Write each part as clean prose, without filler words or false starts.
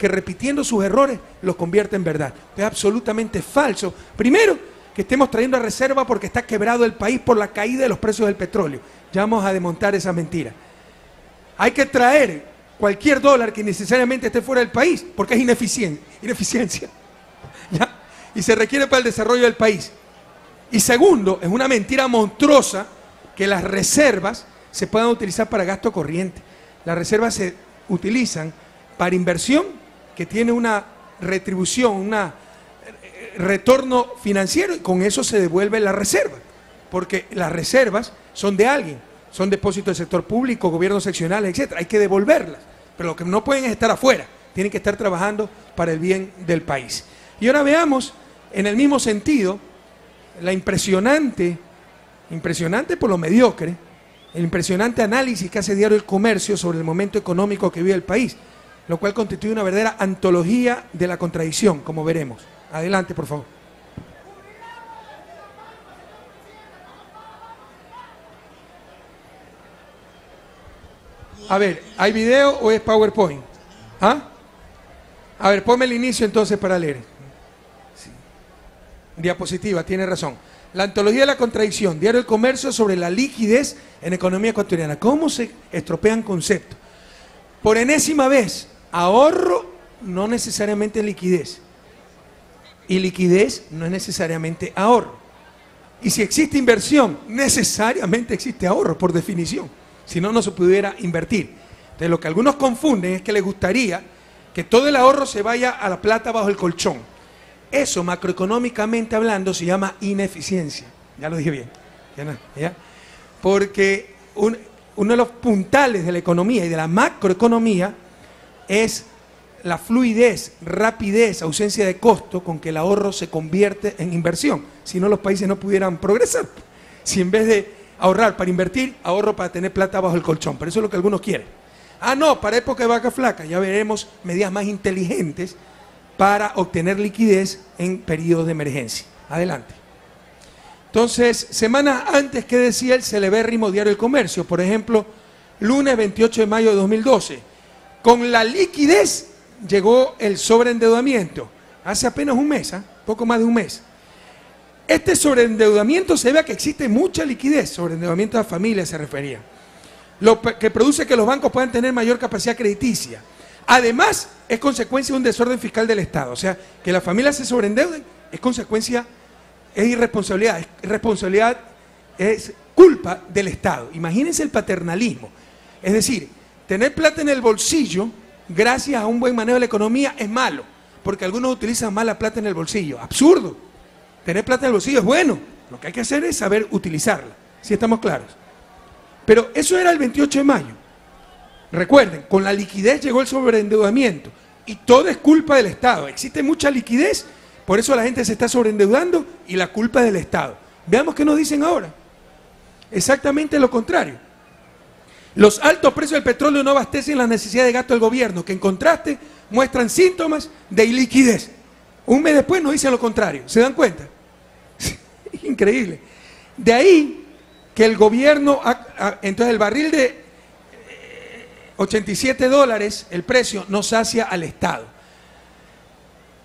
que repitiendo sus errores los convierte en verdad. Es absolutamente falso. Primero, que estemos trayendo a reserva porque está quebrado el país por la caída de los precios del petróleo. Ya vamos a desmontar esa mentira. Hay que traer cualquier dólar que necesariamente esté fuera del país porque es ineficiencia. ¿Ya? Y se requiere para el desarrollo del país. Y segundo, es una mentira monstruosa que las reservas se puedan utilizar para gasto corriente. Las reservas se utilizan para inversión que tiene una retribución, un retorno financiero, y con eso se devuelve la reserva. Porque las reservas son de alguien, son depósitos del sector público, gobiernos seccionales, etc. Hay que devolverlas. Pero lo que no pueden es estar afuera, tienen que estar trabajando para el bien del país. Y ahora veamos, en el mismo sentido, la impresionante por lo mediocre, el impresionante análisis que hace Diario El Comercio sobre el momento económico que vive el país, lo cual constituye una verdadera antología de la contradicción, como veremos. Adelante, por favor. A ver, ¿hay video o es PowerPoint? ¿Ah? A ver, ponme el inicio entonces para leer. Sí. Diapositiva, tiene razón. La antología de la contradicción, Diario El Comercio sobre la liquidez en economía ecuatoriana. ¿Cómo se estropean conceptos? Por enésima vez, ahorro no necesariamente liquidez. Y liquidez no es necesariamente ahorro. Y si existe inversión, necesariamente existe ahorro, por definición. Si no, no se pudiera invertir. Entonces, lo que algunos confunden es que les gustaría que todo el ahorro se vaya a la plata bajo el colchón. Eso, macroeconómicamente hablando, se llama ineficiencia. Ya lo dije bien. ¿Ya? Porque uno de los puntales de la economía y de la macroeconomía es la fluidez, rapidez, ausencia de costo con que el ahorro se convierte en inversión. Si no, los países no pudieran progresar. Si en vez de ahorrar para invertir, ahorro para tener plata bajo el colchón. Pero eso es lo que algunos quieren. Ah, no, para época de vaca flaca ya veremos medidas más inteligentes para obtener liquidez en periodos de emergencia. Adelante. Entonces, semanas antes, ¿qué decía el celebérrimo Diario El Comercio? Por ejemplo, lunes 28 de mayo de 2012. Con la liquidez llegó el sobreendeudamiento. Hace apenas un mes, poco más de un mes. Este sobreendeudamiento se ve a que existe mucha liquidez, sobreendeudamiento de familias se refería, lo que produce que los bancos puedan tener mayor capacidad crediticia. Además, es consecuencia de un desorden fiscal del Estado, o sea, que las familias se sobreendeuden es consecuencia, es irresponsabilidad, es culpa del Estado. Imagínense el paternalismo, es decir, tener plata en el bolsillo gracias a un buen manejo de la economía es malo, porque algunos utilizan mal la plata en el bolsillo, absurdo. Tener plata en el bolsillo es bueno, lo que hay que hacer es saber utilizarla, si estamos claros. Pero eso era el 28 de mayo. Recuerden, con la liquidez llegó el sobreendeudamiento y todo es culpa del Estado. Existe mucha liquidez, por eso la gente se está sobreendeudando y la culpa es del Estado. Veamos qué nos dicen ahora. Exactamente lo contrario. Los altos precios del petróleo no abastecen las necesidades de gasto del gobierno, que en contraste muestran síntomas de iliquidez. Un mes después nos dicen lo contrario. ¿Se dan cuenta? Increíble. De ahí que el gobierno, entonces el barril de $87, el precio, no sacia al Estado.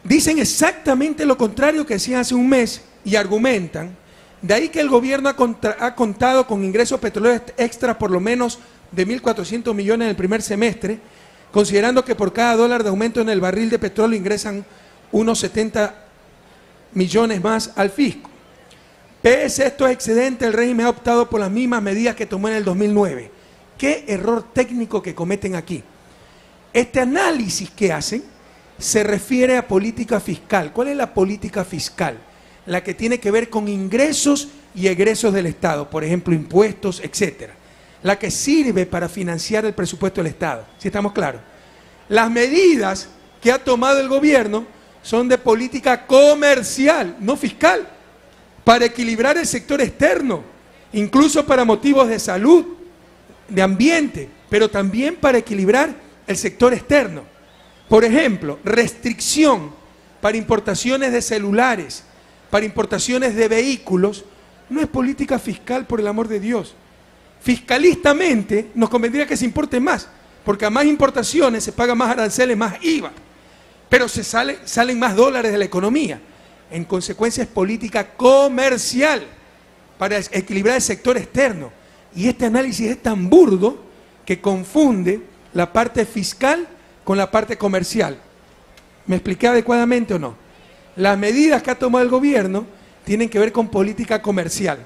Dicen exactamente lo contrario que decían hace un mes y argumentan. De ahí que el gobierno ha contado con ingresos petroleros extras por lo menos de 1.400 millones en el primer semestre, considerando que por cada dólar de aumento en el barril de petróleo ingresan unos 70 millones más al fisco. Pese a estos excedentes, el régimen ha optado por las mismas medidas que tomó en el 2009. ¿Qué error técnico que cometen aquí? Este análisis que hacen se refiere a política fiscal. ¿Cuál es la política fiscal? La que tiene que ver con ingresos y egresos del Estado, por ejemplo, impuestos, etcétera. La que sirve para financiar el presupuesto del Estado, ¿sí estamos claros? Las medidas que ha tomado el gobierno son de política comercial, no fiscal, para equilibrar el sector externo, incluso para motivos de salud, de ambiente, pero también para equilibrar el sector externo. Por ejemplo, restricción para importaciones de celulares, para importaciones de vehículos, no es política fiscal, por el amor de Dios. Fiscalistamente nos convendría que se importe más, porque a más importaciones se paga más aranceles, más IVA. pero salen más dólares de la economía. En consecuencia es política comercial para equilibrar el sector externo. Y este análisis es tan burdo que confunde la parte fiscal con la parte comercial. ¿Me expliqué adecuadamente o no? Las medidas que ha tomado el gobierno tienen que ver con política comercial.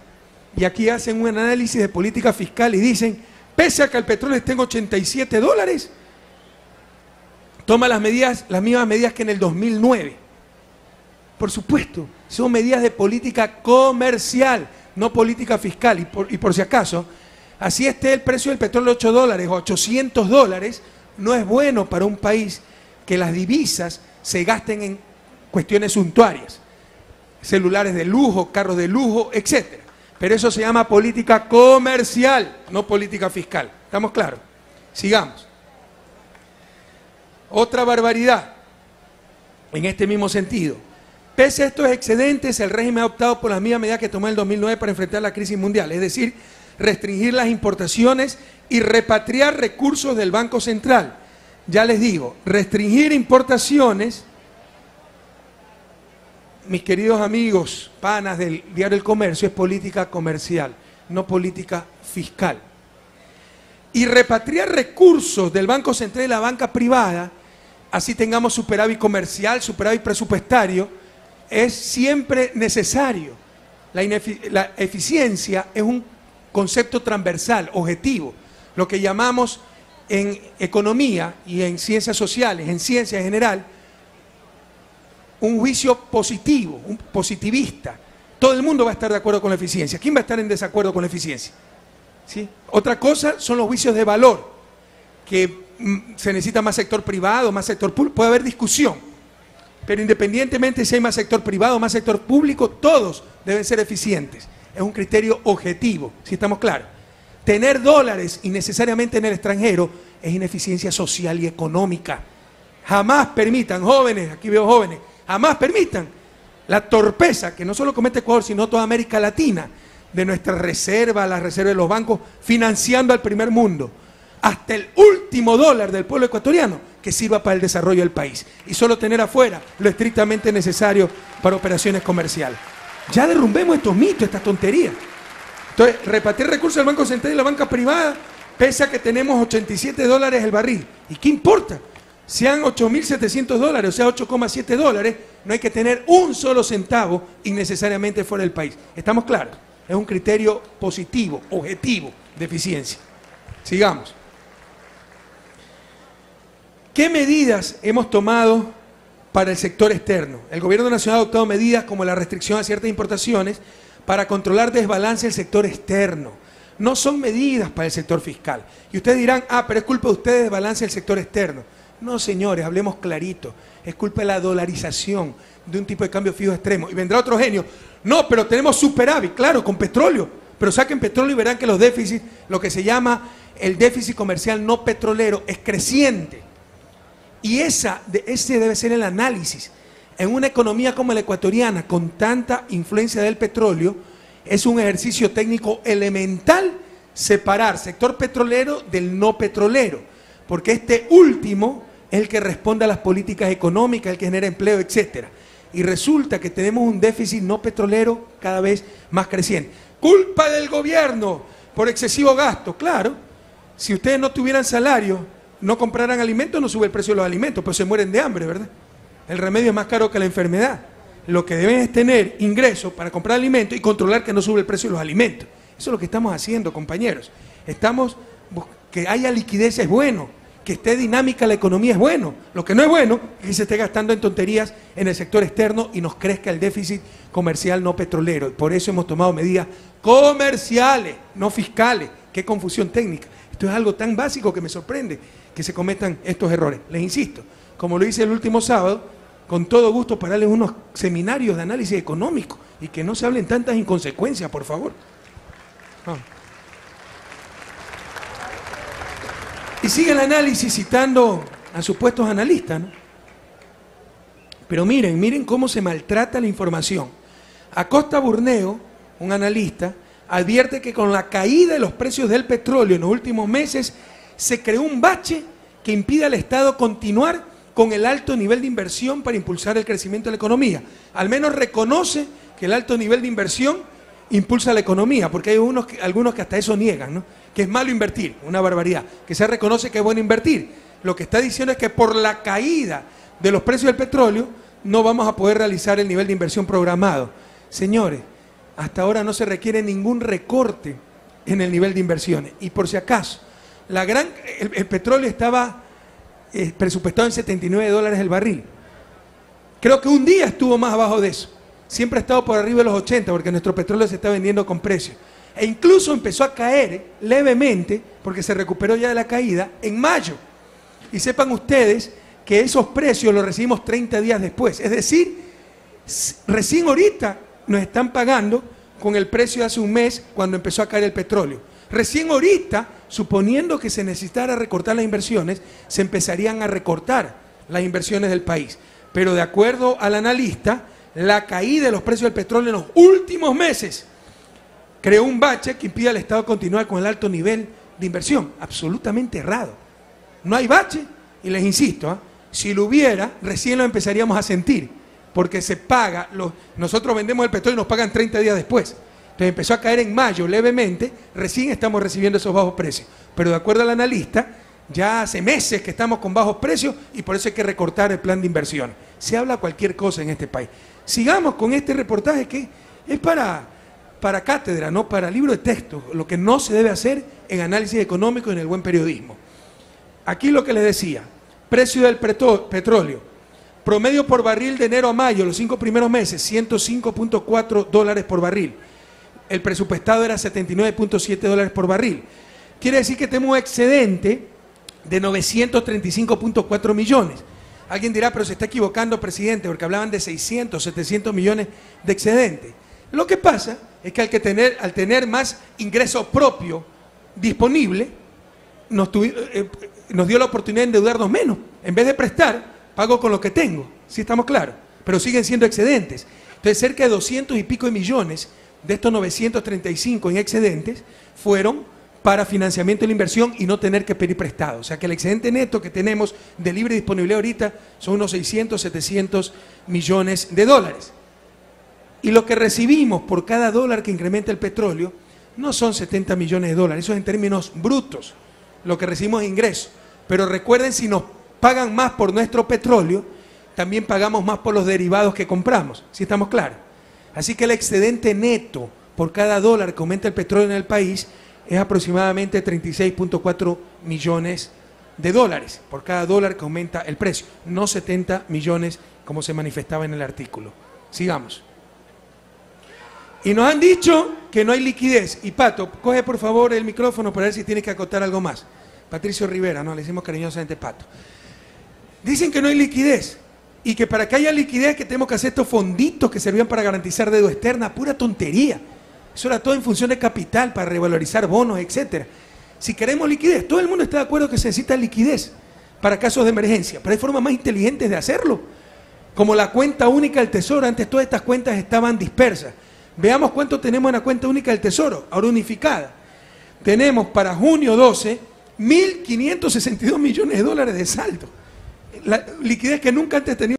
Y aquí hacen un análisis de política fiscal y dicen, pese a que el petróleo esté en $87, toma las mismas medidas que en el 2009. Por supuesto, son medidas de política comercial, no política fiscal. Y por si acaso, así esté el precio del petróleo $8 o $800, no es bueno para un país que las divisas se gasten en cuestiones suntuarias, celulares de lujo, carros de lujo, etc. Pero eso se llama política comercial, no política fiscal. ¿Estamos claros? Sigamos. Otra barbaridad, en este mismo sentido. Pese a estos excedentes, el régimen ha optado por las mismas medidas que tomó en el 2009 para enfrentar la crisis mundial, es decir, restringir las importaciones y repatriar recursos del Banco Central. Ya les digo, restringir importaciones, mis queridos amigos, panas del diario El Comercio, es política comercial, no política fiscal. Y repatriar recursos del Banco Central y la banca privada, así tengamos superávit comercial, superávit presupuestario, es siempre necesario. La eficiencia es un concepto transversal, objetivo, lo que llamamos en economía y en ciencias sociales, en ciencia en general, un juicio positivo, un positivista. Todo el mundo va a estar de acuerdo con la eficiencia. ¿Quién va a estar en desacuerdo con la eficiencia? ¿Sí? Otra cosa son los juicios de valor, que se necesita más sector privado, más sector público, puede haber discusión. Pero independientemente si hay más sector privado o más sector público, todos deben ser eficientes. Es un criterio objetivo, si estamos claros. Tener dólares innecesariamente en el extranjero es ineficiencia social y económica. Jamás permitan, jóvenes, aquí veo jóvenes, jamás permitan la torpeza que no solo comete Ecuador, sino toda América Latina, de nuestra reserva, la reserva de los bancos, financiando al primer mundo, hasta el último dólar del pueblo ecuatoriano, que sirva para el desarrollo del país. Y solo tener afuera lo estrictamente necesario para operaciones comerciales. Ya derrumbemos estos mitos, estas tonterías. Entonces, repartir recursos del Banco Central y la banca privada, pese a que tenemos $87 el barril. ¿Y qué importa? Sean $8.700, o sea, $8,7, no hay que tener un solo centavo innecesariamente fuera del país. ¿Estamos claros? Es un criterio positivo, objetivo, de eficiencia. Sigamos. ¿Qué medidas hemos tomado para el sector externo? El Gobierno Nacional ha adoptado medidas como la restricción a ciertas importaciones para controlar desbalance del sector externo. No son medidas para el sector fiscal. Y ustedes dirán, pero es culpa de ustedes desbalance del sector externo. No, señores, hablemos clarito. Es culpa de la dolarización, de un tipo de cambio fijo extremo. Y vendrá otro genio. No, pero tenemos superávit, claro, con petróleo. Pero saquen petróleo y verán que los déficits, lo que se llama el déficit comercial no petrolero, es creciente. Y ese debe ser el análisis. En una economía como la ecuatoriana, con tanta influencia del petróleo, es un ejercicio técnico elemental separar sector petrolero del no petrolero, porque este último es el que responde a las políticas económicas, el que genera empleo, etc. Y resulta que tenemos un déficit no petrolero cada vez más creciente. Culpa del gobierno por excesivo gasto. Claro, si ustedes no tuvieran salario, no compraran alimentos, no sube el precio de los alimentos, pero se mueren de hambre, ¿verdad? El remedio es más caro que la enfermedad. Lo que deben es tener ingresos para comprar alimentos y controlar que no sube el precio de los alimentos. Eso es lo que estamos haciendo, compañeros. Que haya liquidez es bueno, que esté dinámica la economía es bueno. Lo que no es bueno es que se esté gastando en tonterías en el sector externo y nos crezca el déficit comercial no petrolero. Y por eso hemos tomado medidas comerciales, no fiscales. Qué confusión técnica. Esto es algo tan básico que me sorprende que se cometan estos errores. Les insisto, como lo hice el último sábado, con todo gusto para darles unos seminarios de análisis económico y que no se hablen tantas inconsecuencias, por favor. Y sigue el análisis citando a supuestos analistas, ¿no? Pero miren cómo se maltrata la información. Acosta Burneo, un analista, advierte que con la caída de los precios del petróleo en los últimos meses se creó un bache que impide al Estado continuar con el alto nivel de inversión para impulsar el crecimiento de la economía. Al menos reconoce que el alto nivel de inversión impulsa la economía, porque hay algunos que hasta eso niegan, ¿no? Que es malo invertir, una barbaridad, que se reconoce que es bueno invertir. Lo que está diciendo es que por la caída de los precios del petróleo no vamos a poder realizar el nivel de inversión programado. Señores, hasta ahora no se requiere ningún recorte en el nivel de inversiones. Y por si acaso, el petróleo estaba presupuestado en $79 el barril. Creo que un día estuvo más abajo de eso. Siempre ha estado por arriba de los 80 porque nuestro petróleo se está vendiendo con precio. E incluso empezó a caer levemente, porque se recuperó ya de la caída, en mayo. Y sepan ustedes que esos precios los recibimos 30 días después. Es decir, recién ahorita nos están pagando con el precio de hace un mes cuando empezó a caer el petróleo. Recién ahorita, suponiendo que se necesitara recortar las inversiones, se empezarían a recortar las inversiones del país. Pero de acuerdo al analista, la caída de los precios del petróleo en los últimos meses creó un bache que impide al Estado continuar con el alto nivel de inversión. Absolutamente errado. No hay bache, y les insisto, si lo hubiera, recién lo empezaríamos a sentir, porque se paga, nosotros vendemos el petróleo y nos pagan 30 días después. Entonces empezó a caer en mayo levemente, recién estamos recibiendo esos bajos precios. Pero de acuerdo al analista, ya hace meses que estamos con bajos precios y por eso hay que recortar el plan de inversión. Se habla cualquier cosa en este país. Sigamos con este reportaje que es para cátedra, no para libro de texto, lo que no se debe hacer en análisis económico y en el buen periodismo. Aquí lo que les decía, precio del petróleo, promedio por barril de enero a mayo, los 5 primeros meses, $105.4 por barril. El presupuestado era $79.7 por barril. Quiere decir que tenemos un excedente de 935.4 millones. Alguien dirá, pero se está equivocando, presidente, porque hablaban de 600, 700 millones de excedente. Lo que pasa es que al tener más ingreso propio disponible, nos dio la oportunidad de endeudarnos menos. En vez de prestar, pago con lo que tengo. ¿Sí estamos claros? Pero siguen siendo excedentes. Entonces, cerca de 200 y pico de millones de estos 935 en excedentes fueron para financiamiento de la inversión y no tener que pedir prestado. O sea que el excedente neto que tenemos de libre disponibilidad ahorita son unos 600, 700 millones de dólares. Y lo que recibimos por cada dólar que incrementa el petróleo no son 70 millones de dólares, eso es en términos brutos, lo que recibimos de ingresos. Pero recuerden, si nos pagan más por nuestro petróleo, también pagamos más por los derivados que compramos, ¿sí estamos claros? Así que el excedente neto por cada dólar que aumenta el petróleo en el país es aproximadamente 36.4 millones de dólares por cada dólar que aumenta el precio, no 70 millones como se manifestaba en el artículo. Sigamos. Y nos han dicho que no hay liquidez. Y Pato, coge por favor el micrófono para ver si tienes que acotar algo más. Patricio Rivera, no, le decimos cariñosamente Pato. Dicen que no hay liquidez y que para que haya liquidez que tenemos que hacer estos fonditos que servían para garantizar deuda externa, pura tontería. Eso era todo en función de capital, para revalorizar bonos, etcétera. Si queremos liquidez, todo el mundo está de acuerdo que se necesita liquidez para casos de emergencia, pero hay formas más inteligentes de hacerlo, como la cuenta única del Tesoro. Antes todas estas cuentas estaban dispersas. Veamos cuánto tenemos en la cuenta única del Tesoro, ahora unificada. Tenemos para junio 12, 1.562 millones de dólares de saldo. La liquidez que nunca antes tenía.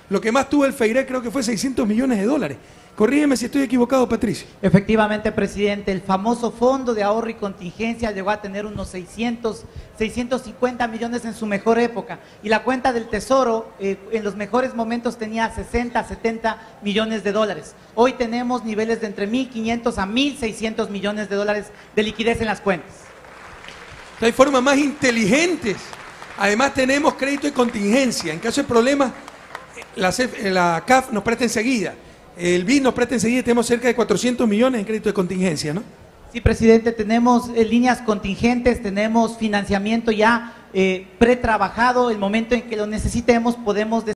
Lo que más tuvo el FEIRE creo que fue 600 millones de dólares. Corrígeme si estoy equivocado, Patricio. Efectivamente, presidente, el famoso Fondo de Ahorro y Contingencia llegó a tener unos 650 millones en su mejor época. Y la cuenta del Tesoro en los mejores momentos tenía 60, 70 millones de dólares. Hoy tenemos niveles de entre 1.500 a 1.600 millones de dólares de liquidez en las cuentas. Hay formas más inteligentes. Además tenemos crédito de contingencia. En caso de problemas, la CAF nos presta enseguida. El BID nos presta enseguida y tenemos cerca de 400 millones en crédito de contingencia, ¿no? Sí, presidente, tenemos líneas contingentes, tenemos financiamiento ya pretrabajado. El momento en que lo necesitemos podemos